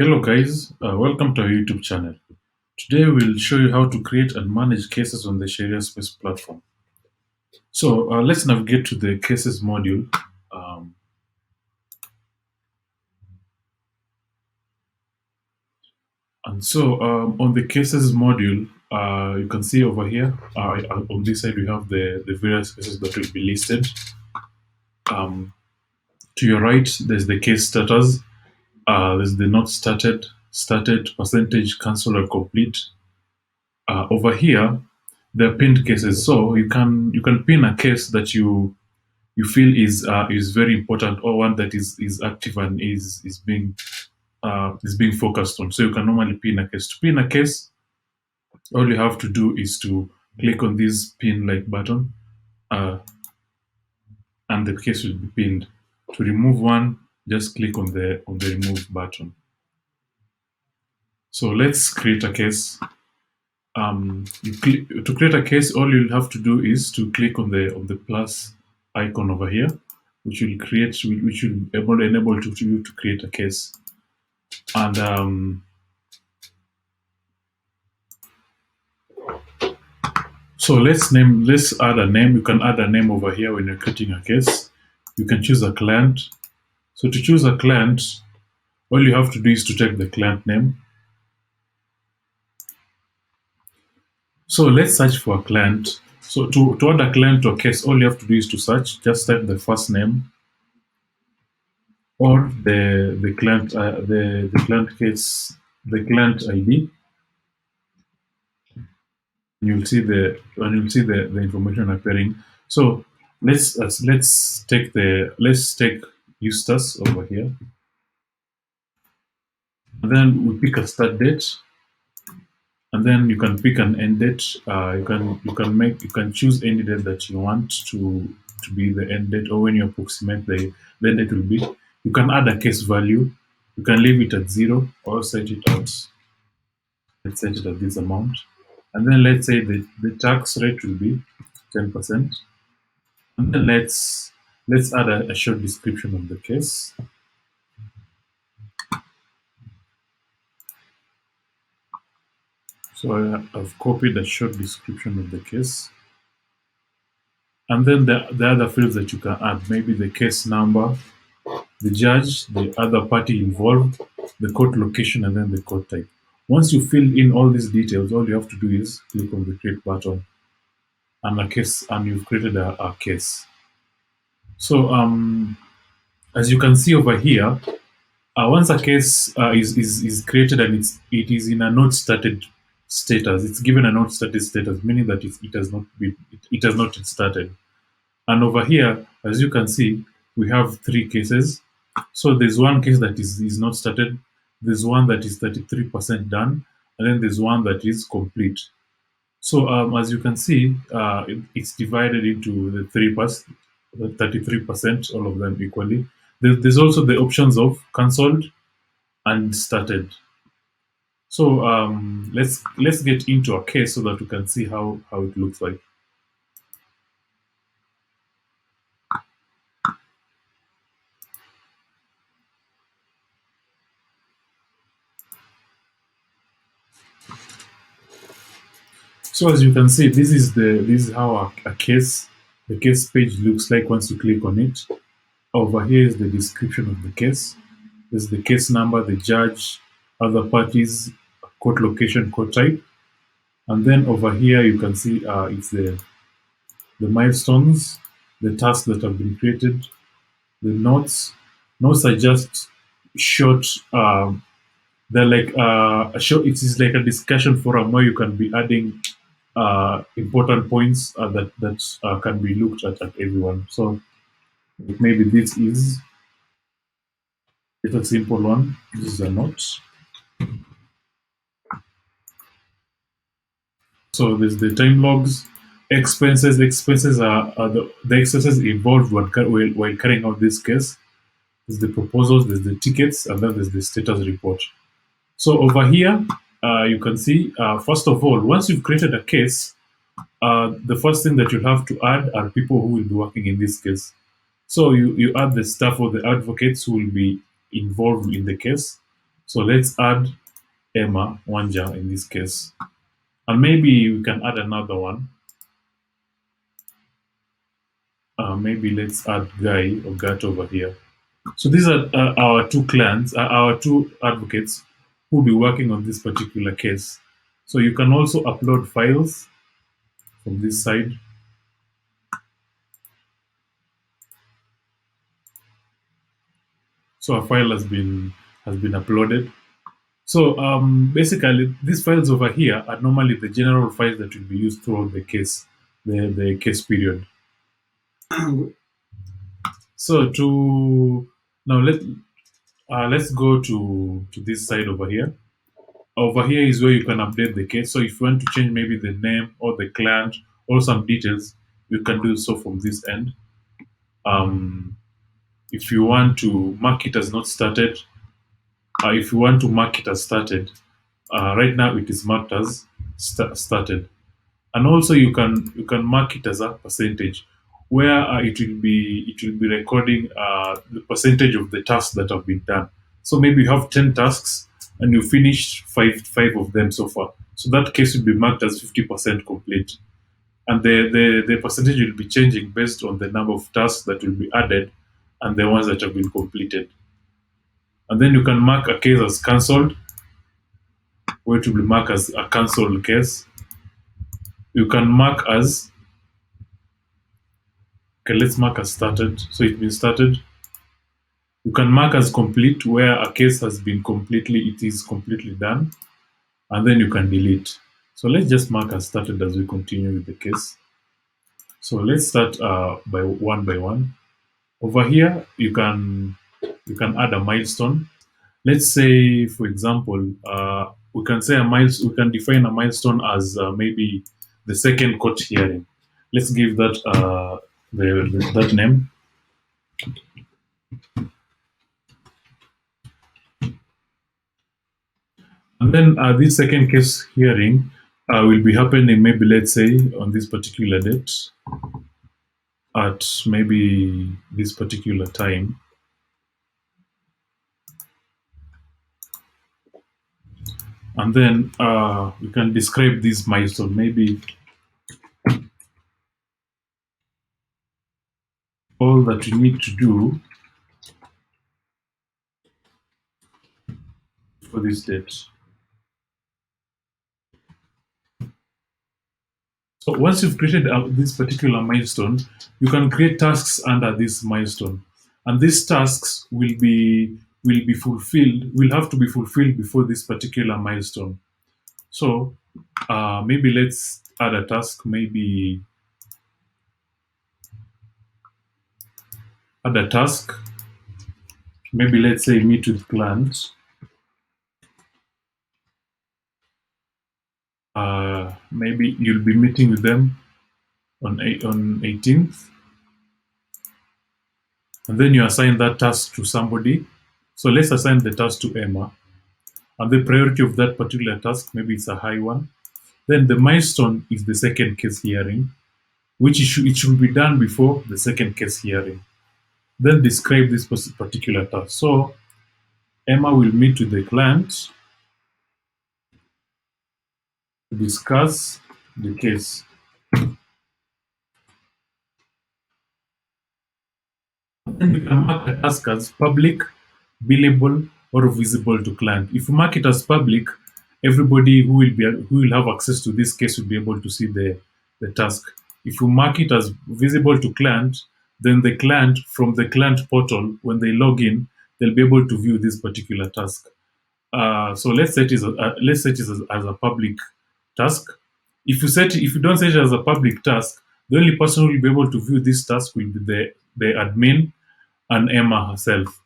Hello guys, welcome to our YouTube channel. Today we'll show you how to create and manage cases on the Sheria Space platform. So let's navigate to the cases module. Um, and so on the cases module, you can see over here, on this side we have the various cases that will be listed. Um, to your right, there's the case status. There's the not started, started, percentage, cancel or complete. Over here, there are pinned cases. So you can pin a case that you feel is very important, or one that is active and is being focused on. So you can normally pin a case. To pin a case, all you have to do is to click on this pin like button, uh, and the case will be pinned. To remove one, just click on the remove button. So let's create a case. To create a case, all you'll have to do is to click on the plus icon over here, which will enable you to create a case. And so let's add a name. You can add a name over here when you're creating a case. You can choose a client. So to choose a client, all you have to do is to type the client name. So let's search for a client. So to add a client to a case, all you have to do is to search. Just type the first name or the client the client case, the client ID. You'll see the information appearing. So let's take Eustace over here, and then we pick a start date, and then you can pick an end date. You can choose any date that you want to be the end date, or when you approximate the end date will be. You can add a case value. You can leave it at 0 or set it at, let's set it at this amount. And then let's say the tax rate will be 10%. And then let's add a short description of the case. So I've copied a short description of the case. And then the other fields that you can add, maybe the case number, the judge, the other party involved, the court location, and then the court type. Once you fill in all these details, all you have to do is click on the create button, and you've created a case. So as you can see over here, once a case is created and it is in a not started status, it's given a not started status, meaning that it has not started. And over here, as you can see, we have three cases. So there's one case that is not started, there's one that is 33% done, and then there's one that is complete. So as you can see, it's divided into the 33%, all of them equally. There's also the options of cancelled and started. So let's get into a case so that we can see how it looks like. So as you can see, this is how the case page looks like once you click on it. Over here is the description of the case. There's the case number, the judge, other parties, court location, court type. And then over here you can see it's the milestones, the tasks that have been created, the notes. Notes are just short. They're like a show. It is like a discussion forum where you can be adding important points that can be looked at everyone. So maybe this is it's a simple one. This is a note. So there's the time logs, expenses. Expenses are the expenses involved while carrying out this case. There's the proposals, there's the tickets, and then there's the status report. So over here, you can see, first of all, once you've created a case, the first thing that you'll have to add are people who will be working in this case. So you add the staff or the advocates who will be involved in the case. So let's add Emma Wanja in this case. And maybe we can add another one. Maybe let's add Guy or Gat over here. So these are our two clients, our two advocates who will be working on this particular case. So you can also upload files from this side. So a file has been uploaded. So basically, these files over here are normally the general files that will be used throughout the case, the case period. So to now let's go to this side over here. Over here is where you can update the case. So if you want to change maybe the name or the client or some details, you can do so from this end. Um, if you want to mark it as not started, if you want to mark it as started, right now it is marked as started. And also you can mark it as a percentage, where it will be recording the percentage of the tasks that have been done. So maybe you have 10 tasks and you finished five of them so far, so that case will be marked as 50% complete, and the percentage will be changing based on the number of tasks that will be added and the ones that have been completed. And then you can mark a case as cancelled, where it will be marked as a cancelled case. You can mark as, okay, let's mark as started. So it's been started. You can mark as complete, where a case has been it is completely done. And then you can delete. So let's just mark as started as we continue with the case. So let's start by one. Over here, you can add a milestone. Let's say, for example, we can say a milestone. We can define a milestone as maybe the second court hearing. Let's give that that name. And then this second case hearing will be happening maybe, let's say, on this particular date at maybe this particular time. And then we can describe this milestone, maybe all that you need to do for this date. So once you've created this particular milestone, you can create tasks under this milestone, and these tasks will be fulfilled. Will have to be fulfilled before this particular milestone. So maybe let's add a task. Maybe add a task. Maybe let's say meet with clients. Maybe you'll be meeting with them on 18th, and then you assign that task to somebody. So let's assign the task to Emma, and the priority of that particular task, maybe it's a high one. Then the milestone is the second case hearing, which it should be done before the second case hearing. Then describe this particular task. So Emma will meet with the client to discuss the case. Then you can mark the task as public, billable, or visible to client. If you mark it as public, everybody who will have access to this case will be able to see the task. If you mark it as visible to client, then the client, from the client portal, when they log in, they'll be able to view this particular task. So let's set it as a public task. If you don't set it as a public task, the only person who will be able to view this task will be the admin and Emma herself.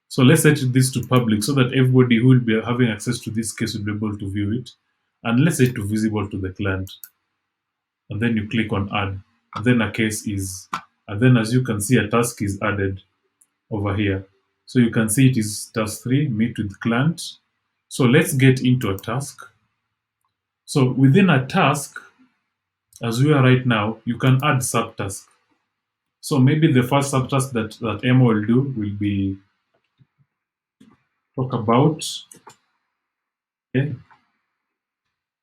So let's set this to public so that everybody who will be having access to this case will be able to view it. And let's set it to visible to the client. And then you click on add. And then and then as you can see, a task is added over here. So you can see it is task 3, meet with client. So let's get into a task. So within a task, as we are right now, you can add subtasks. So maybe the first subtask that Emma will do will be talk about, okay,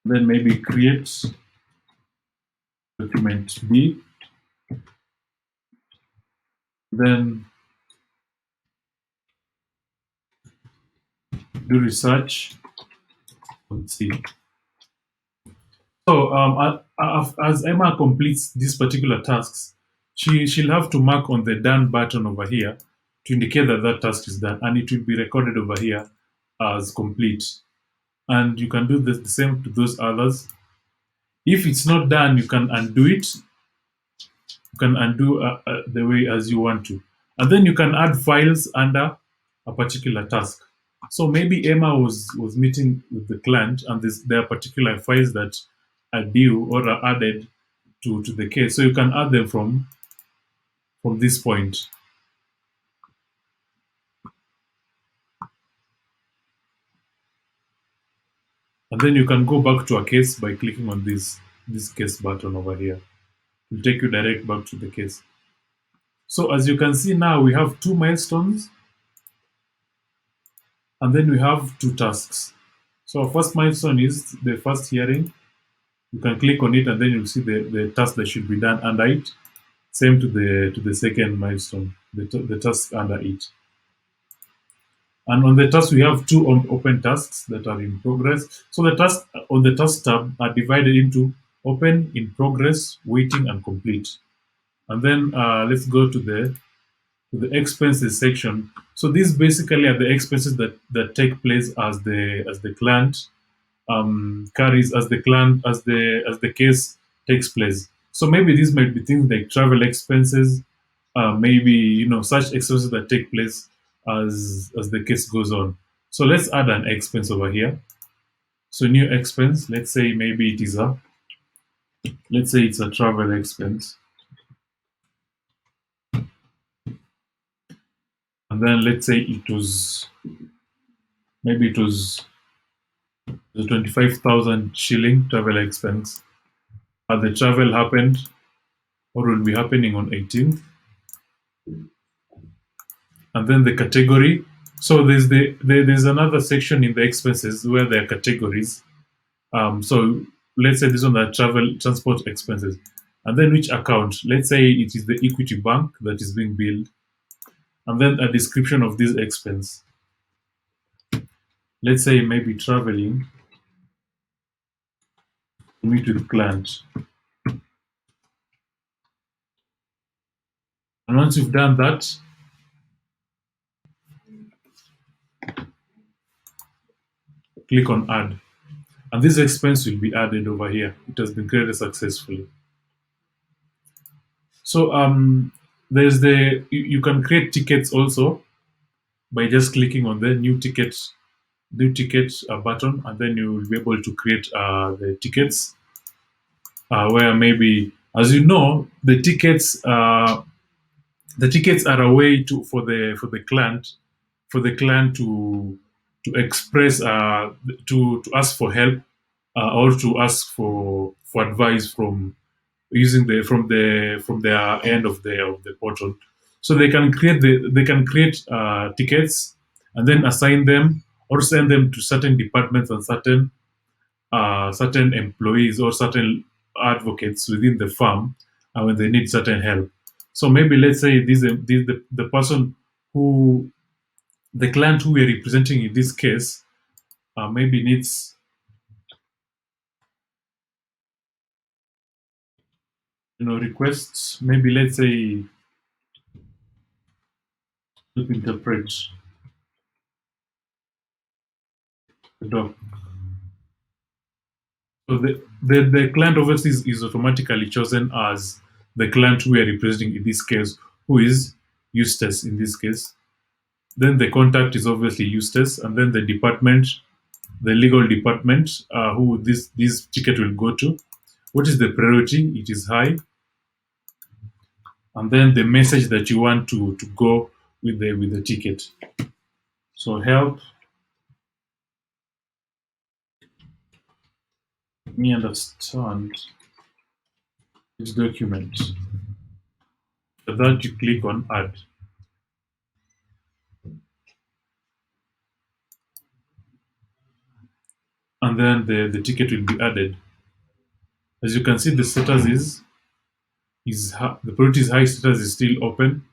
then maybe create document B, then do research on C. So as Emma completes these particular tasks, she'll have to mark on the done button over here to indicate that that task is done, and it will be recorded over here as complete. And you can do the same to those others. If it's not done, you can undo it. You can undo the way as you want to, and then you can add files under a particular task. So maybe Emma was meeting with the client, and there are particular files that are due or are added to the case. So you can add them from this point. And then you can go back to a case by clicking on this case button over here. It will take you direct back to the case. So as you can see now, we have two milestones, and then we have two tasks. So our first milestone is the first hearing. You can click on it, and then you'll see the task that should be done under it. Same to the second milestone, the task under it. And on the task, we have two open tasks that are in progress. So the tasks on the task tab are divided into open, in progress, waiting, and complete. And then let's go to the expenses section. So these basically are the expenses that take place as the client carries, as the client as the case takes place. So maybe these might be things like travel expenses, maybe such expenses that take place as the case goes on. So let's add an expense over here. So new expense. Let's say it's a travel expense, and then let's say it was the 25,000 shilling travel expense. The travel happened or will be happening on 18th, and then the category. So there's another section in the expenses where there are categories. So let's say this one are travel transport expenses, and then which account. Let's say it is the Equity Bank that is being billed, and then a description of this expense. Let's say maybe traveling to meet with client. And once you've done that, click on add. And this expense will be added over here. It has been created successfully. So there's you can create tickets also by just clicking on the new ticket button, and then you will be able to create the tickets where maybe, as you know, the tickets are a way for the client to express to ask for help, or to ask for advice from using from their end of the portal. So they can create tickets and then assign them or send them to certain departments and certain employees or certain advocates within the firm when they need certain help. So maybe let's say the person who the client who we're representing in this case maybe needs requests. Maybe let's say help interpret the doc. So the client obviously is automatically chosen as the client who we are representing in this case, who is Eustace in this case. Then the contact is obviously Eustace, and then the department, the legal department, who this ticket will go to. What is the priority? It is high, and then the message that you want to go with the ticket. So help me understand this document. For that, you click on add. and then the ticket will be added. As you can see, the status the priority is high, status is still open.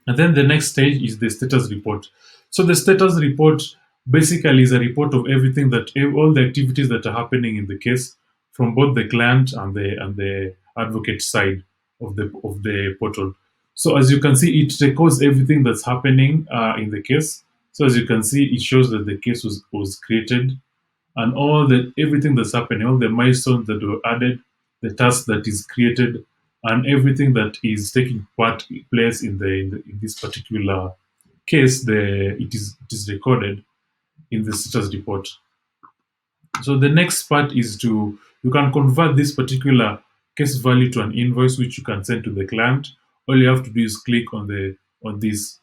And then the next stage is the status report. So the status report basically is a report of everything that all the activities that are happening in the case from both the client and the advocate side of the portal. So as you can see, it records everything that's happening in the case. So as you can see, it shows that the case was created and all the everything that's happening, all the milestones that were added, the task that is created, and everything that is taking place in this particular case, it is recorded in the status report. So the next part is to you can convert this particular case value to an invoice which you can send to the client. All you have to do is click on this,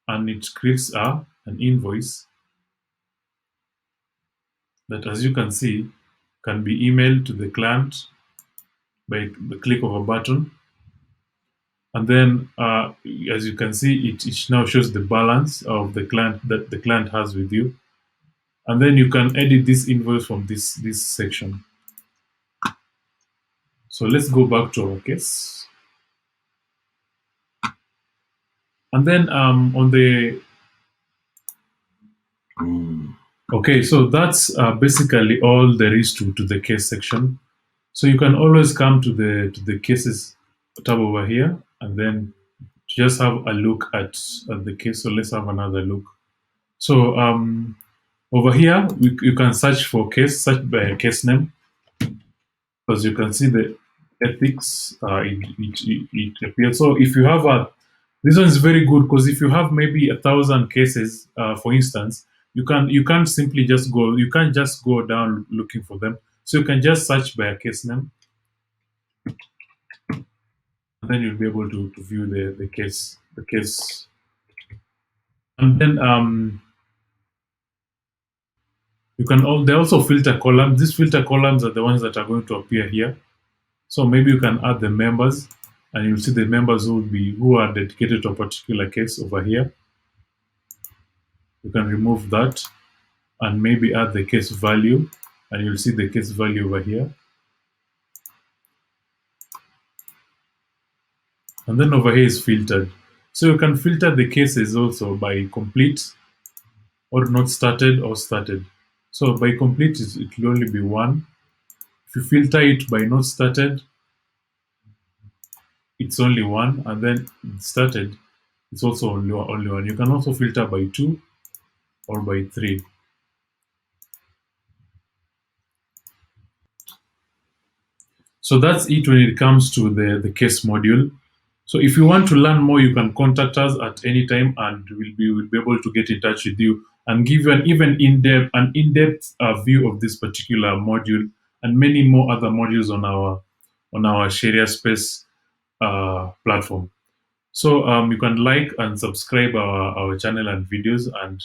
and it creates an invoice that, as you can see, can be emailed to the client by the click of a button. And then, as you can see, it now shows the balance of the client that the client has with you. And then you can edit this invoice from this section. So let's go back to our case. And then on the okay, so that's basically all there is to the case section. So you can always come to the cases tab over here, and then just have a look at the case. So let's have another look. So over here, you can search for case, search by case name, because you can see the ethics. It appears. So if you have this one is very good because if you have maybe 1,000 cases, for instance, you can't simply just go. You can't just go down looking for them. So you can just search by a case name, and then you'll be able to view the case, and then you can all they also filter columns. These filter columns are the ones that are going to appear here. So maybe you can add the members, and you'll see the members who are dedicated to a particular case over here. You can remove that and maybe add the case value, and you'll see the case value over here. And then over here is filtered. So you can filter the cases also by complete or not started or started. So by complete, it will only be one. If you filter it by not started, it's only one, and then started, it's also only one. You can also filter by two or by three. So that's it when it comes to the case module. So if you want to learn more, you can contact us at any time, and we'll be able to get in touch with you and give you an even in-depth view of this particular module and many more other modules on our Sheria Space platform. So you can like and subscribe our channel and videos, and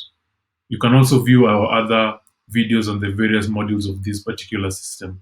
you can also view our other videos on the various modules of this particular system.